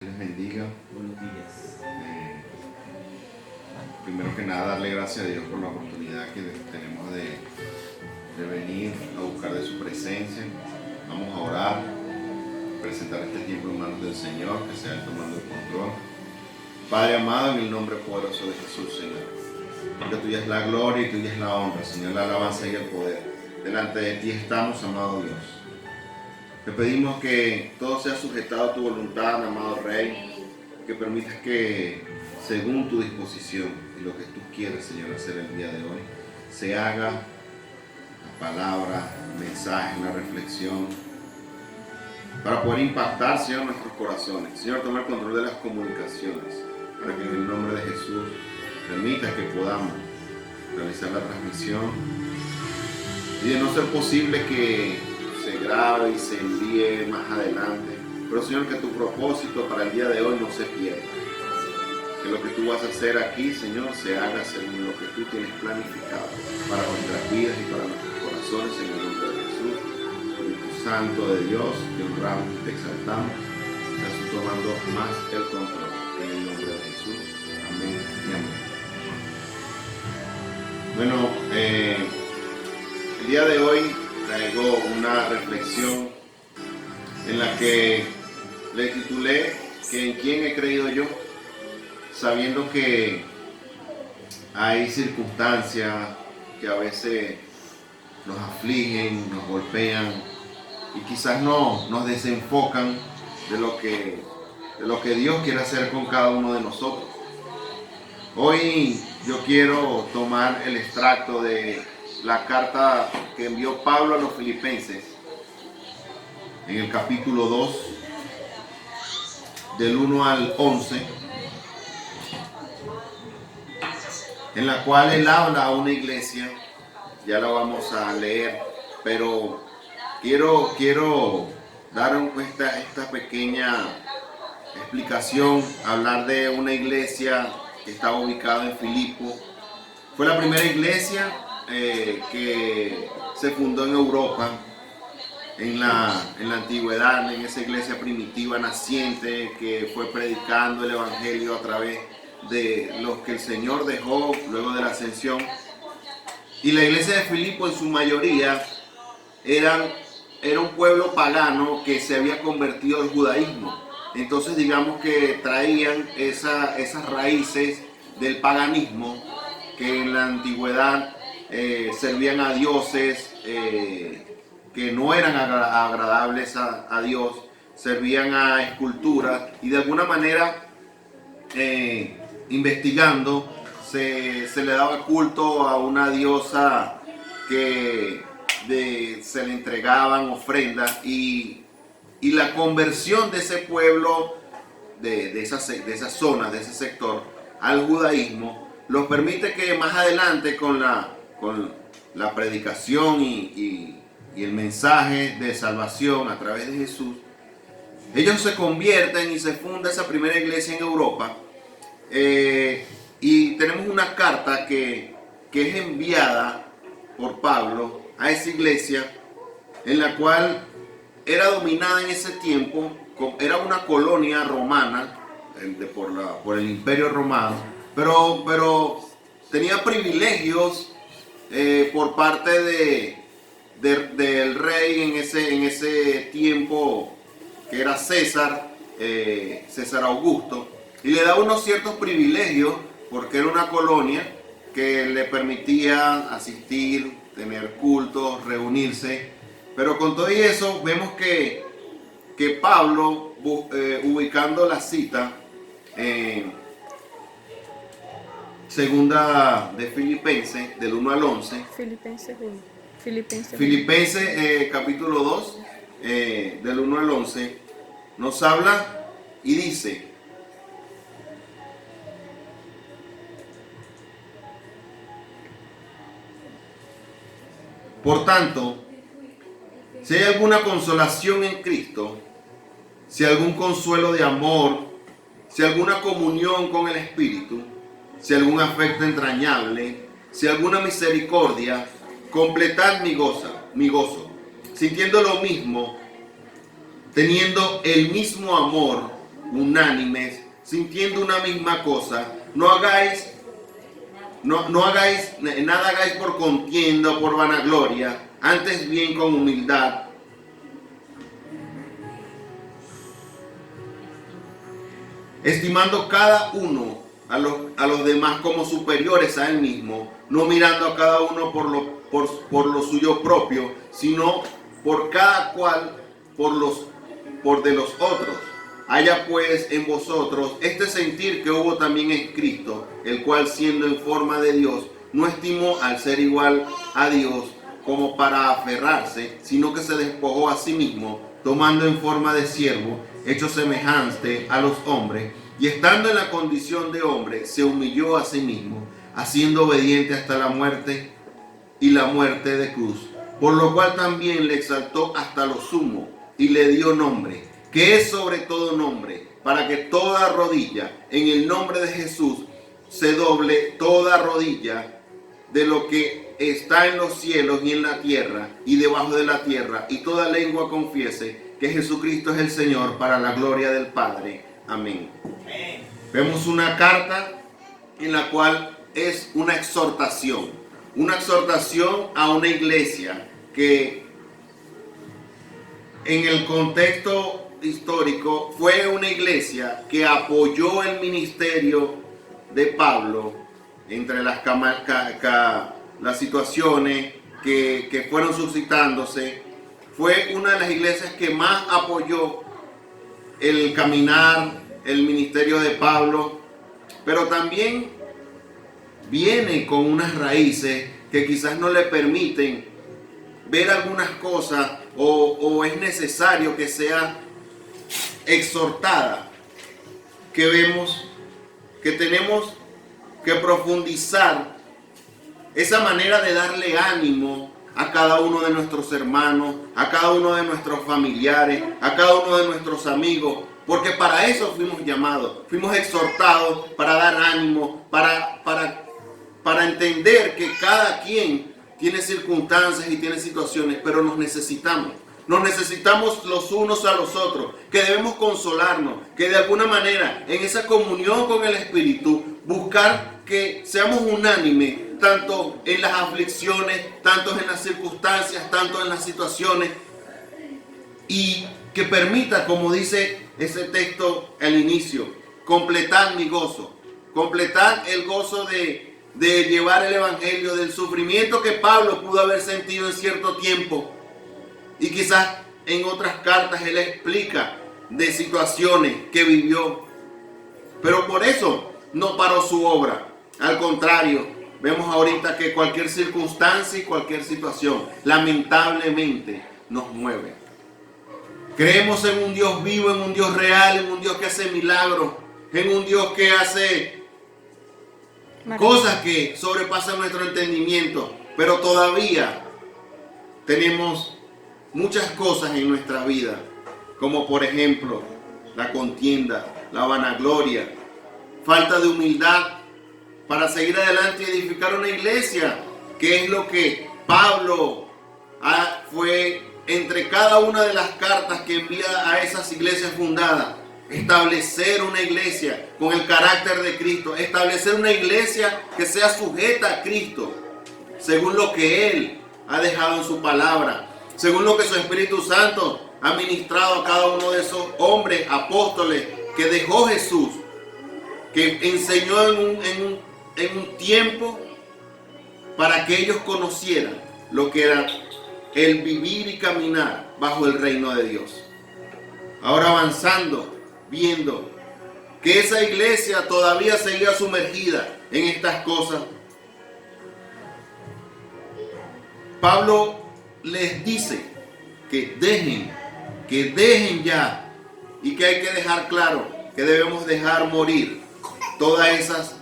Les bendiga. Buenos días. Primero que nada, darle gracias a Dios por la oportunidad que tenemos de venir a buscar de su presencia. Vamos a orar, presentar este tiempo en manos del Señor, que sea Él tomando el control. Padre amado, en el nombre poderoso de Jesús, Señor, porque tuya es la gloria y tuya es la honra, Señor, la alabanza y el poder. Delante de ti estamos, amado Dios. Te pedimos que todo sea sujetado a tu voluntad, amado Rey, que permitas que, según tu disposición y lo que tú quieres, Señor, hacer el día de hoy, se haga la palabra, el mensaje, la reflexión, para poder impactar, Señor, nuestros corazones. Señor, toma el control de las comunicaciones, para que en el nombre de Jesús permita que podamos realizar la transmisión y de no ser posible que se grabe y se envíe más adelante, pero Señor, que tu propósito para el día de hoy no se pierda, que lo que tú vas a hacer aquí, Señor, se haga según lo que tú tienes planificado para nuestras vidas y para nuestros corazones, en el nombre de Jesús. Espíritu Santo de Dios, te honramos y te exaltamos, estás tomando más el control, en el nombre de Jesús. Amén y amén. Bueno, el día de hoy traigo una reflexión en la que le titulé que en quién he creído yo, sabiendo que hay circunstancias que a veces nos afligen, nos golpean y quizás nos desenfocan de lo que Dios quiere hacer con cada uno de nosotros. Hoy yo quiero tomar el extracto de la carta que envió Pablo a los Filipenses en el capítulo 2 del 1 al 11, en la cual él habla a una iglesia. Ya la vamos a leer, pero quiero dar esta pequeña explicación, hablar de una iglesia que estaba ubicada en Filipo. Fue la primera iglesia que se fundó en Europa, en la antigüedad, en esa iglesia primitiva naciente que fue predicando el evangelio a través de los que el Señor dejó luego de la ascensión. Y la iglesia de Filipo en su mayoría era un pueblo pagano que se había convertido al judaísmo. Entonces digamos que traían esas raíces del paganismo que en la antigüedad servían a dioses que no eran agradables a Dios, servían a esculturas y de alguna manera investigando se le daba culto a una diosa que se le entregaban ofrendas y la conversión de ese pueblo, de esa zona, de ese sector al judaísmo, los permite que más adelante con la predicación y el mensaje de salvación a través de Jesús, ellos se convierten y se funda esa primera iglesia en Europa. Y tenemos una carta que es enviada por Pablo a esa iglesia, en la cual era dominada en ese tiempo, era una colonia romana por el Imperio Romano, pero tenía privilegios por parte del rey en ese tiempo, que era César Augusto, y le daba unos ciertos privilegios porque era una colonia que le permitía asistir, tener cultos, reunirse. Pero con todo eso vemos que Pablo, ubicando la cita en segunda de Filipenses, del 1 al 11. Filipenses capítulo 2, del 1 al 11, nos habla y dice: por tanto, si hay alguna consolación en Cristo, si algún consuelo de amor, si alguna comunión con el Espíritu, si algún afecto entrañable, si alguna misericordia, completad mi gozo, sintiendo lo mismo, teniendo el mismo amor, unánimes, sintiendo una misma cosa. No hagáis nada hagáis por contienda o por vanagloria, antes bien con humildad, estimando cada uno a los demás como superiores a él mismo, no mirando a cada uno por lo suyo propio, sino por cada cual por de los otros. Haya pues en vosotros este sentir que hubo también en Cristo, el cual siendo en forma de Dios, no estimó al ser igual a Dios como para aferrarse, sino que se despojó a sí mismo, tomando en forma de siervo, hecho semejante a los hombres, y estando en la condición de hombre, se humilló a sí mismo, haciendo obediente hasta la muerte y la muerte de cruz, por lo cual también le exaltó hasta lo sumo y le dio nombre, que es sobre todo nombre, para que toda rodilla en el nombre de Jesús se doble, toda rodilla de lo que está en los cielos y en la tierra y debajo de la tierra, y toda lengua confiese que Jesucristo es el Señor, para la gloria del Padre. Amén. Vemos una carta en la cual es una exhortación a una iglesia que en el contexto histórico fue una iglesia que apoyó el ministerio de Pablo entre las situaciones que fueron suscitándose. Fue una de las iglesias que más apoyó el caminar, el ministerio de Pablo, pero también viene con unas raíces que quizás no le permiten ver algunas cosas o es necesario que sea exhortada, que vemos que tenemos que profundizar esa manera de darle ánimo a cada uno de nuestros hermanos, a cada uno de nuestros familiares, a cada uno de nuestros amigos, porque para eso fuimos llamados, fuimos exhortados para dar ánimo, para entender que cada quien tiene circunstancias y tiene situaciones, pero nos necesitamos los unos a los otros, que debemos consolarnos, que de alguna manera en esa comunión con el Espíritu buscar que seamos unánimes, tanto en las aflicciones, tanto en las circunstancias, tanto en las situaciones, y que permita, como dice ese texto al inicio, completar mi gozo, completar el gozo de llevar el evangelio, del sufrimiento que Pablo pudo haber sentido en cierto tiempo. Y quizás en otras cartas él explica de situaciones que vivió. Pero por eso no paró su obra. Al contrario, vemos ahorita que cualquier circunstancia y cualquier situación lamentablemente nos mueve. Creemos en un Dios vivo, en un Dios real, en un Dios que hace milagros, en un Dios que hace cosas que sobrepasan nuestro entendimiento. Pero todavía tenemos muchas cosas en nuestra vida, como por ejemplo la contienda, la vanagloria, falta de humildad para seguir adelante y edificar una iglesia, que es lo que Pablo fue entre cada una de las cartas que envía a esas iglesias fundadas. Establecer una iglesia con el carácter de Cristo, establecer una iglesia que sea sujeta a Cristo, según lo que Él ha dejado en su palabra, según lo que su Espíritu Santo ha ministrado a cada uno de esos hombres, apóstoles, que dejó Jesús, que enseñó en un tiempo para que ellos conocieran lo que era el vivir y caminar bajo el reino de Dios. Ahora avanzando, viendo que esa iglesia todavía seguía sumergida en estas cosas, Pablo les dice que dejen ya, y que hay que dejar claro que debemos dejar morir todas esas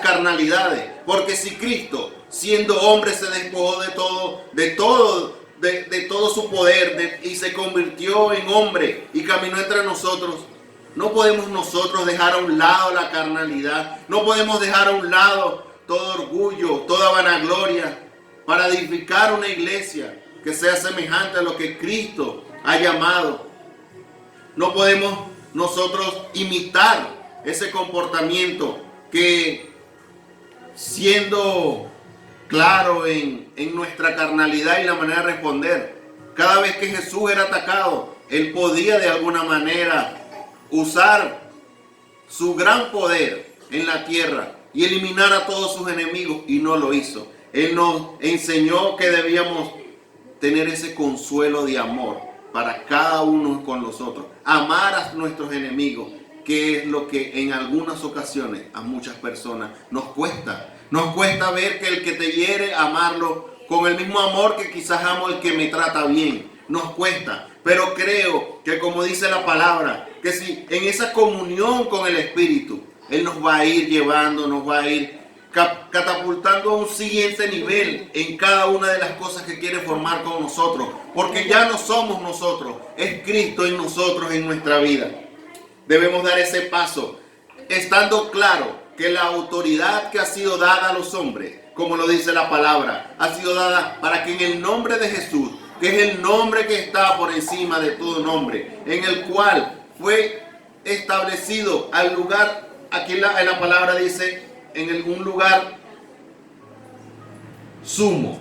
carnalidades, porque si Cristo, siendo hombre, se despojó de todo su poder y se convirtió en hombre y caminó entre nosotros, no podemos nosotros dejar a un lado la carnalidad, no podemos dejar a un lado todo orgullo, toda vanagloria, para edificar una iglesia que sea semejante a lo que Cristo ha llamado. No podemos nosotros imitar ese comportamiento que, siendo claro en nuestra carnalidad y la manera de responder, cada vez que Jesús era atacado, Él podía de alguna manera usar su gran poder en la tierra y eliminar a todos sus enemigos, y no lo hizo. Él nos enseñó que debíamos tener ese consuelo de amor para cada uno con los otros, amar a nuestros enemigos, que es lo que en algunas ocasiones a muchas personas nos cuesta. Nos cuesta ver que el que te hiere, amarlo con el mismo amor que quizás amo el que me trata bien. Nos cuesta, pero creo que, como dice la palabra, que si en esa comunión con el Espíritu, Él nos va a ir llevando, nos va a ir catapultando a un siguiente nivel en cada una de las cosas que quiere formar con nosotros, porque ya no somos nosotros, es Cristo en nosotros, en nuestra vida. Debemos dar ese paso, estando claro que la autoridad que ha sido dada a los hombres, como lo dice la palabra, ha sido dada para que en el nombre de Jesús, que es el nombre que está por encima de todo nombre, en el cual fue establecido al lugar, aquí en la palabra dice, en un lugar sumo,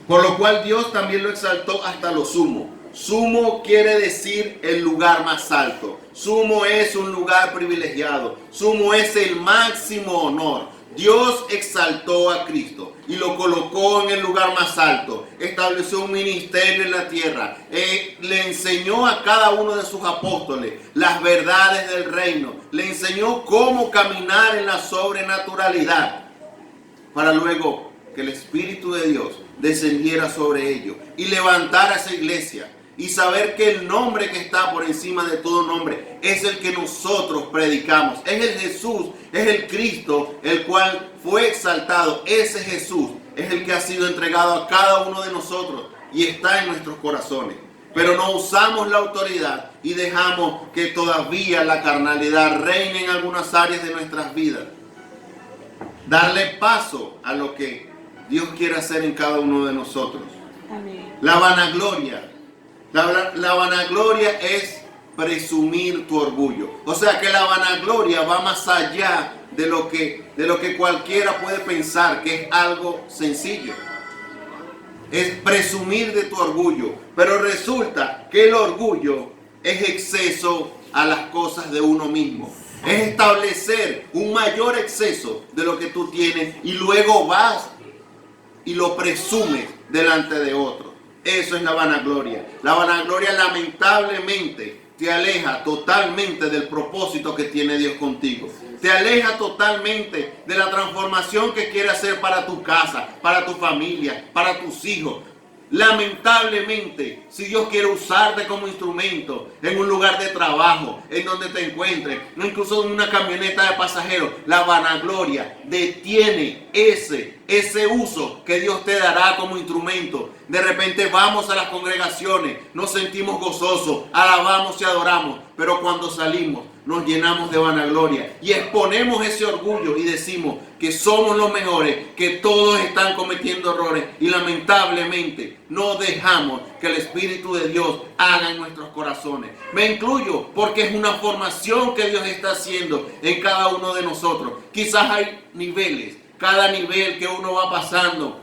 por lo cual Dios también lo exaltó hasta lo sumo. Sumo quiere decir el lugar más alto. Sumo es un lugar privilegiado. Sumo es el máximo honor. Dios exaltó a Cristo y lo colocó en el lugar más alto. Estableció un ministerio en la tierra. Le enseñó a cada uno de sus apóstoles las verdades del reino. Le enseñó cómo caminar en la sobrenaturalidad, para luego que el Espíritu de Dios descendiera sobre ellos y levantara esa iglesia. Y saber que el nombre que está por encima de todo nombre es el que nosotros predicamos. Es el Jesús, es el Cristo, el cual fue exaltado. Ese Jesús es el que ha sido entregado a cada uno de nosotros y está en nuestros corazones. Pero no usamos la autoridad y dejamos que todavía la carnalidad reine en algunas áreas de nuestras vidas. Darle paso a lo que Dios quiere hacer en cada uno de nosotros. Amén. La vanagloria. La vanagloria es presumir tu orgullo. O sea que la vanagloria va más allá de lo que cualquiera puede pensar que es algo sencillo. Es presumir de tu orgullo. Pero resulta que el orgullo es exceso a las cosas de uno mismo. Es establecer un mayor exceso de lo que tú tienes y luego vas y lo presumes delante de otros. Eso es la vanagloria. La vanagloria lamentablemente te aleja totalmente del propósito que tiene Dios contigo. Te aleja totalmente de la transformación que quiere hacer para tu casa, para tu familia, para tus hijos. Lamentablemente, si Dios quiere usarte como instrumento en un lugar de trabajo, en donde te encuentres, incluso en una camioneta de pasajeros, la vanagloria detiene ese uso que Dios te dará como instrumento. De repente vamos a las congregaciones, nos sentimos gozosos, alabamos y adoramos, pero cuando salimos nos llenamos de vanagloria y exponemos ese orgullo y decimos que somos los mejores, que todos están cometiendo errores, y lamentablemente no dejamos que el Espíritu de Dios haga en nuestros corazones. Me incluyo porque es una formación que Dios está haciendo en cada uno de nosotros. Quizás hay niveles, cada nivel que uno va pasando,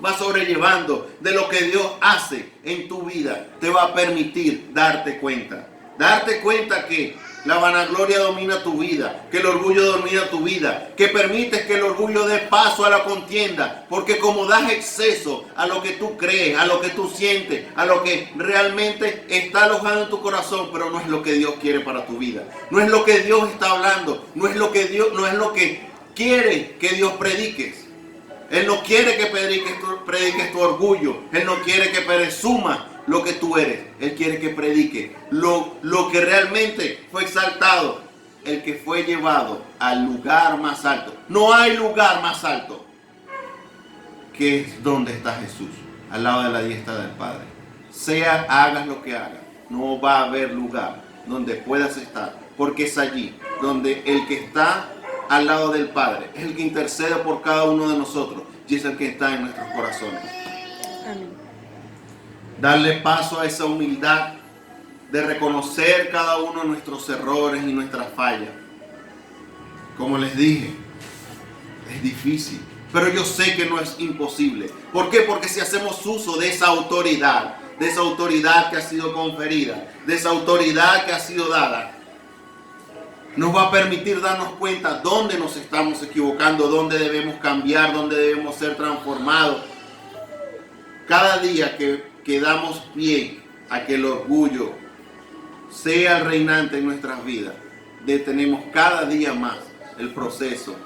va sobrellevando de lo que Dios hace en tu vida, te va a permitir darte cuenta. Darte cuenta que la vanagloria domina tu vida, que el orgullo domina tu vida, que permites que el orgullo dé paso a la contienda, porque como das exceso a lo que tú crees, a lo que tú sientes, a lo que realmente está alojado en tu corazón, pero no es lo que Dios quiere para tu vida, no es lo que Dios está hablando, no es lo que quiere que Dios prediques. Él no quiere que prediques tu orgullo, Él no quiere que presumas lo que tú eres. Él quiere que predique lo que realmente fue exaltado, el que fue llevado al lugar más alto. No hay lugar más alto que es donde está Jesús, al lado de la diestra del Padre. Hagas lo que hagas, no va a haber lugar donde puedas estar, porque es allí donde el que está al lado del Padre es el que intercede por cada uno de nosotros y es el que está en nuestros corazones. Amén. Darle paso a esa humildad de reconocer cada uno de nuestros errores y nuestras fallas. Como les dije, es difícil, pero yo sé que no es imposible. ¿Por qué? Porque si hacemos uso de esa autoridad que ha sido conferida, de esa autoridad que ha sido dada, nos va a permitir darnos cuenta dónde nos estamos equivocando, dónde debemos cambiar, dónde debemos ser transformados. Cada día que damos pie a que el orgullo sea el reinante en nuestras vidas, detenemos cada día más el proceso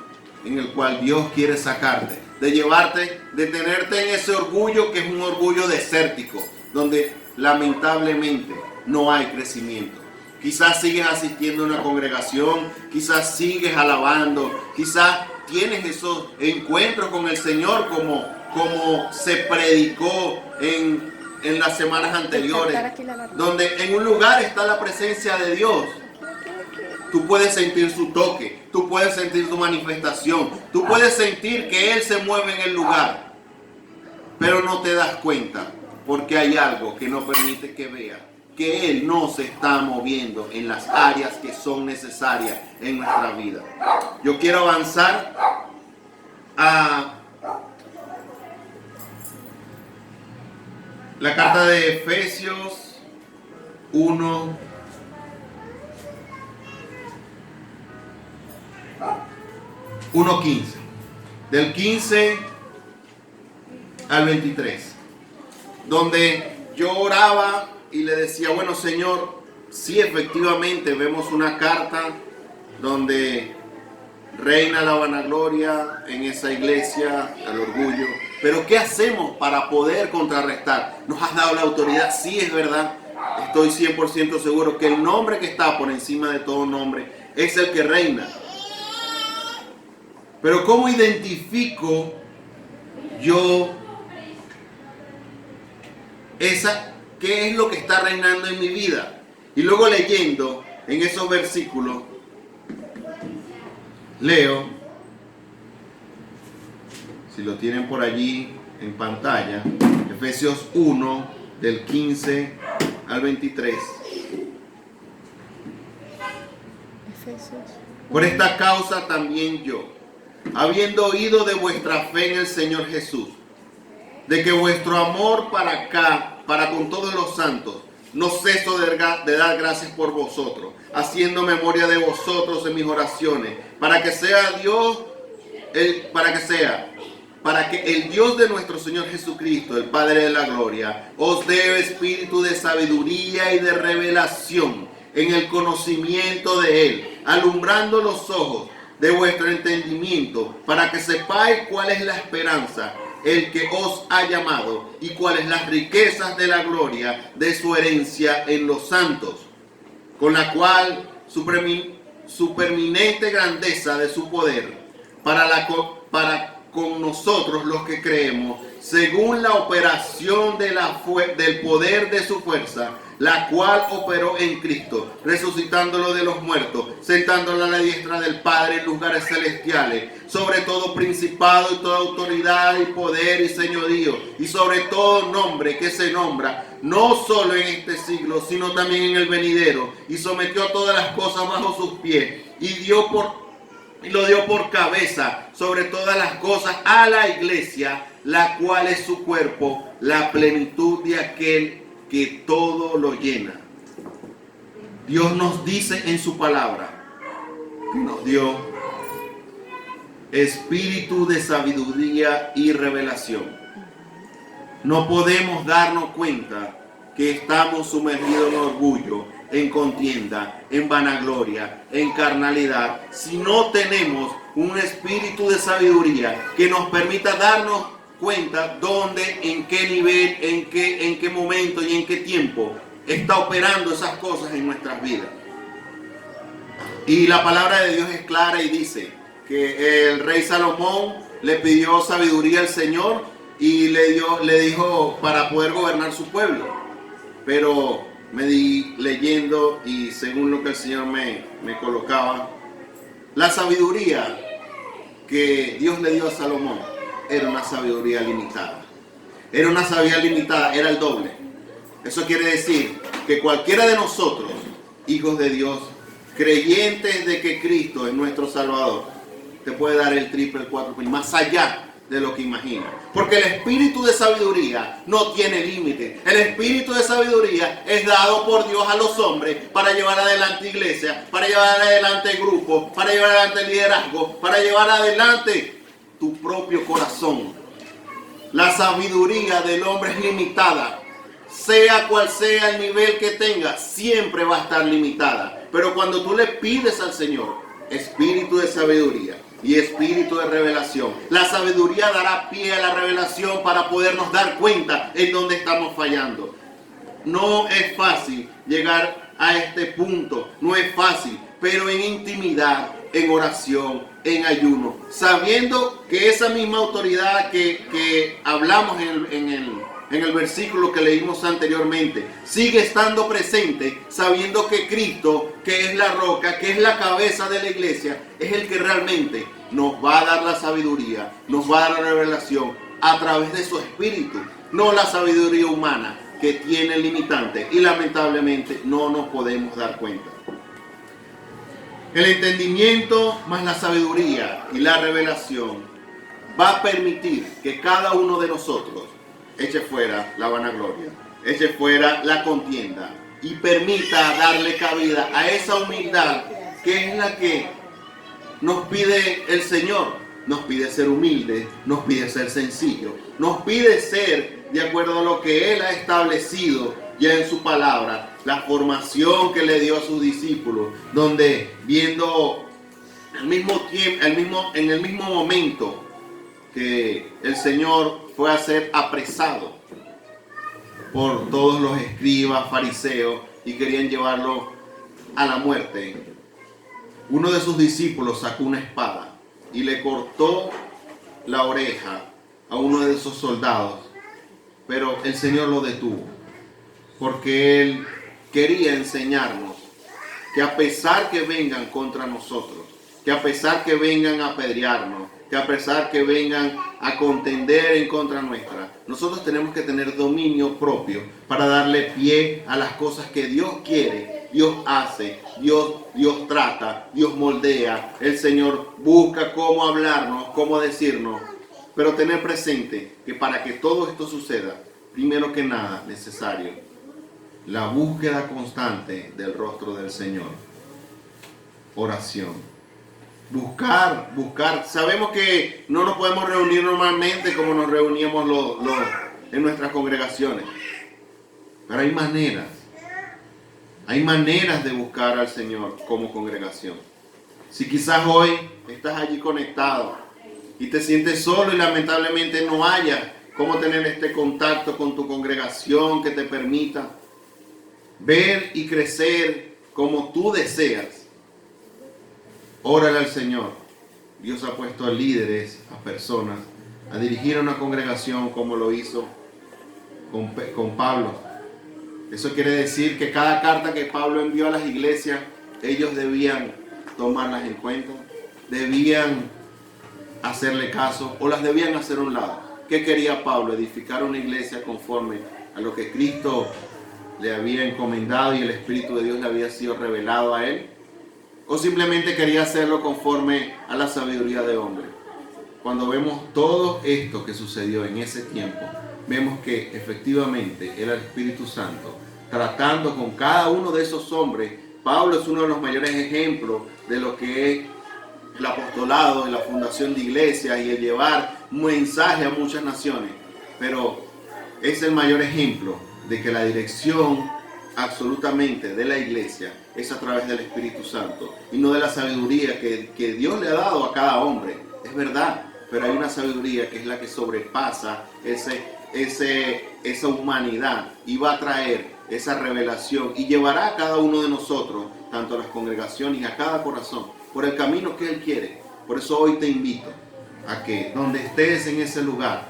en el cual Dios quiere sacarte, de llevarte, de tenerte en ese orgullo que es un orgullo desértico, donde lamentablemente no hay crecimiento. Quizás sigues asistiendo a una congregación, quizás sigues alabando, quizás tienes esos encuentros con el Señor como se predicó en las semanas anteriores, donde en un lugar está la presencia de Dios. Tú puedes sentir su toque, tú puedes sentir su manifestación, tú puedes sentir que Él se mueve en el lugar, pero no te das cuenta porque hay algo que no permite que veas que Él no se está moviendo en las áreas que son necesarias en nuestra vida. Yo quiero avanzar a la carta de Efesios 1. 1:15, del 15 al 23, donde yo oraba y le decía, bueno Señor, sí, efectivamente vemos una carta donde reina la vanagloria en esa iglesia, el orgullo, pero ¿qué hacemos para poder contrarrestar? Nos has dado la autoridad, sí, es verdad, estoy 100% seguro que el nombre que está por encima de todo nombre es el que reina. Pero ¿cómo identifico yo qué es lo que está reinando en mi vida? Y luego leyendo en esos versículos, leo, si lo tienen por allí en pantalla, Efesios 1, del 15 al 23. Por esta causa también yo, habiendo oído de vuestra fe en el Señor Jesús, de que vuestro amor para con todos los santos, no ceso de dar gracias por vosotros, haciendo memoria de vosotros en mis oraciones, para que el Dios de nuestro Señor Jesucristo, el Padre de la gloria, os dé espíritu de sabiduría y de revelación en el conocimiento de Él, alumbrando los ojos de vuestro entendimiento, para que sepáis cuál es la esperanza, el que os ha llamado, y cuáles las riquezas de la gloria de su herencia en los santos, con la cual superminente grandeza de su poder, para con nosotros los que creemos, según la operación del poder de su fuerza, la cual operó en Cristo, resucitándolo de los muertos, sentándolo a la diestra del Padre en lugares celestiales, sobre todo principado y toda autoridad y poder y señorío, y sobre todo nombre que se nombra, no solo en este siglo, sino también en el venidero, y sometió todas las cosas bajo sus pies, y lo dio por cabeza sobre todas las cosas a la iglesia, la cual es su cuerpo, la plenitud de aquel que todo lo llena. Dios nos dice en su palabra que nos dio espíritu de sabiduría y revelación. No podemos darnos cuenta que estamos sumergidos en orgullo, en contienda, en vanagloria, en carnalidad, si no tenemos un espíritu de sabiduría que nos permita darnos cuenta dónde, en qué nivel, en qué momento y en qué tiempo está operando esas cosas en nuestras vidas. Y la palabra de Dios es clara y dice que el rey Salomón le pidió sabiduría al Señor y le dijo para poder gobernar su pueblo. Pero me di leyendo y según lo que el Señor me colocaba, la sabiduría que Dios le dio a Salomón era una sabiduría limitada. Era una sabiduría limitada, era el doble. Eso quiere decir que cualquiera de nosotros, hijos de Dios, creyentes de que Cristo es nuestro Salvador, te puede dar el triple, el cuádruple, más allá de lo que imaginas. Porque el espíritu de sabiduría no tiene límite. El espíritu de sabiduría es dado por Dios a los hombres para llevar adelante iglesia, para llevar adelante grupos, para llevar adelante liderazgo, para llevar adelante tu propio corazón. La sabiduría del hombre es limitada. Sea cual sea el nivel que tenga, siempre va a estar limitada. Pero cuando tú le pides al Señor espíritu de sabiduría y espíritu de revelación, la sabiduría dará pie a la revelación para podernos dar cuenta en dónde estamos fallando. No es fácil llegar a este punto, no es fácil, pero en intimidad, en oración, en ayuno, sabiendo que esa misma autoridad que hablamos en el versículo que leímos anteriormente, sigue estando presente, sabiendo que Cristo, que es la roca, que es la cabeza de la iglesia, es el que realmente nos va a dar la sabiduría, nos va a dar la revelación a través de su espíritu, no la sabiduría humana que tiene limitantes y lamentablemente no nos podemos dar cuenta. El entendimiento más la sabiduría y la revelación va a permitir que cada uno de nosotros eche fuera la vanagloria, eche fuera la contienda y permita darle cabida a esa humildad que es la que nos pide el Señor. Nos pide ser humildes, nos pide ser sencillos, nos pide ser de acuerdo a lo que Él ha establecido ya en su palabra, la formación que le dio a sus discípulos, donde viendo en el mismo momento que el Señor fue a ser apresado por todos los escribas, fariseos, y querían llevarlo a la muerte, uno de sus discípulos sacó una espada y le cortó la oreja a uno de esos soldados, pero el Señor lo detuvo, porque Él quería enseñarnos que a pesar que vengan contra nosotros, que a pesar que vengan a apedrearnos, que a pesar que vengan a contender en contra nuestra, nosotros tenemos que tener dominio propio para darle pie a las cosas que Dios quiere, Dios hace, Dios trata, Dios moldea, el Señor busca cómo hablarnos, cómo decirnos, pero tener presente que para que todo esto suceda, primero que nada, necesario la búsqueda constante del rostro del Señor. Oración. Buscar. Sabemos que no nos podemos reunir normalmente como nos reuníamos en nuestras congregaciones. Pero hay maneras. Hay maneras de buscar al Señor como congregación. Si quizás hoy estás allí conectado y te sientes solo y lamentablemente no hayas cómo tener este contacto con tu congregación que te permita ver y crecer como tú deseas, órale al Señor. Dios ha puesto a líderes, a personas, a dirigir a una congregación como lo hizo con Pablo. Eso quiere decir que cada carta que Pablo envió a las iglesias, ellos debían tomarlas en cuenta, debían hacerle caso o las debían hacer a un lado. ¿Qué quería Pablo? Edificar una iglesia conforme a lo que Cristo le había encomendado y el Espíritu de Dios le había sido revelado a él, o simplemente quería hacerlo conforme a la sabiduría de hombre. Cuando vemos todo esto que sucedió en ese tiempo, vemos que efectivamente era el Espíritu Santo tratando con cada uno de esos hombres. Pablo es uno de los mayores ejemplos de lo que es el apostolado, de la fundación de iglesias y el llevar mensaje a muchas naciones, pero es el mayor ejemplo de que la dirección absolutamente de la iglesia es a través del Espíritu Santo y no de la sabiduría que Dios le ha dado a cada hombre. Es verdad, pero hay una sabiduría que es la que sobrepasa esa humanidad y va a traer esa revelación y llevará a cada uno de nosotros, tanto a las congregaciones y a cada corazón, por el camino que Él quiere. Por eso hoy te invito a que donde estés en ese lugar,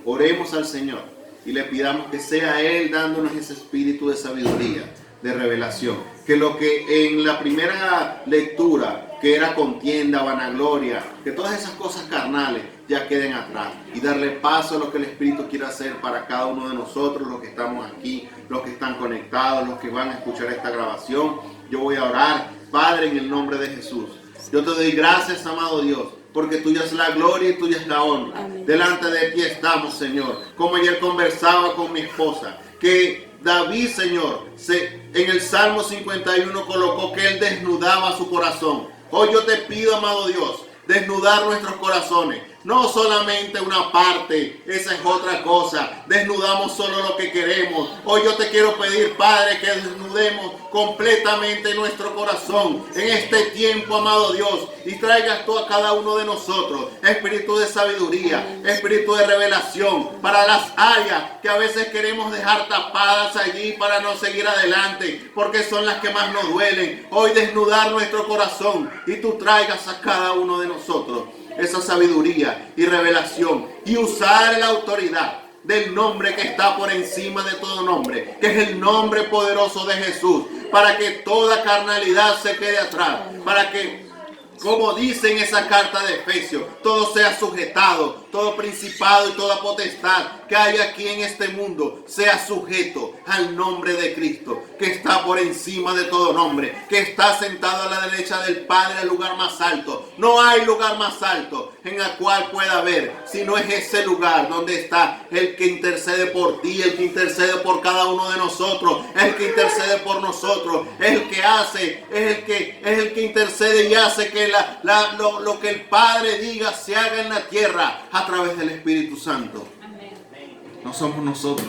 oremos al Señor y le pidamos que sea Él dándonos ese espíritu de sabiduría, de revelación. Que lo que en la primera lectura, que era contienda, vanagloria, que todas esas cosas carnales, ya queden atrás y darle paso a lo que el Espíritu quiere hacer para cada uno de nosotros, los que estamos aquí, los que están conectados, los que van a escuchar esta grabación. Yo voy a orar, Padre, en el nombre de Jesús. Yo te doy gracias, amado Dios, porque tuya es la gloria y tuya es la honra. Amén. Delante de ti estamos, Señor. Como ayer conversaba con mi esposa, que David, Señor, en el Salmo 51 colocó que él desnudaba su corazón. Hoy yo te pido, amado Dios, desnudar nuestros corazones. No solamente una parte, esa es otra cosa. Desnudamos solo lo que queremos. Hoy yo te quiero pedir, Padre, que desnudemos completamente nuestro corazón en este tiempo, amado Dios, y traigas tú a cada uno de nosotros espíritu de sabiduría, espíritu de revelación para las áreas que a veces queremos dejar tapadas allí para no seguir adelante, porque son las que más nos duelen. Hoy desnudar nuestro corazón y tú traigas a cada uno de nosotros esa sabiduría y revelación y usar la autoridad del nombre que está por encima de todo nombre, que es el nombre poderoso de Jesús, para que toda carnalidad se quede atrás, para que, como dice en esa carta de Efesios, todo sea sujetado, todo principado y toda potestad que hay aquí en este mundo sea sujeto al nombre de Cristo, que está por encima de todo nombre, que está sentado a la derecha del Padre, al lugar más alto. No hay lugar más alto en el cual pueda haber, sino es ese lugar donde está el que intercede por ti, el que intercede por cada uno de nosotros, el que intercede por nosotros, el que hace, es el que intercede y hace que lo que el Padre diga se haga en la tierra a través del Espíritu Santo. No somos nosotros,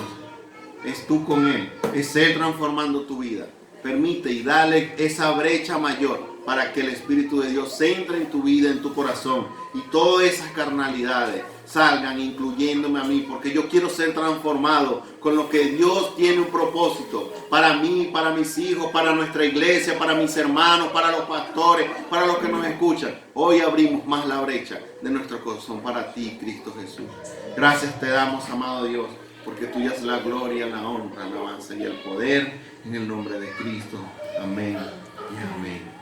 es tú con Él, es Él transformando tu vida. Permite y dale esa brecha mayor para que el Espíritu de Dios entre en tu vida, en tu corazón, y todas esas carnalidades salgan, incluyéndome a mí, porque yo quiero ser transformado con lo que Dios tiene un propósito para mí, para mis hijos, para nuestra iglesia, para mis hermanos, para los pastores, para los que nos escuchan. Hoy abrimos más la brecha de nuestro corazón para ti, Cristo Jesús. Gracias te damos, amado Dios, porque tuya es la gloria, la honra, la alabanza y el poder, en el nombre de Cristo. Amén y amén.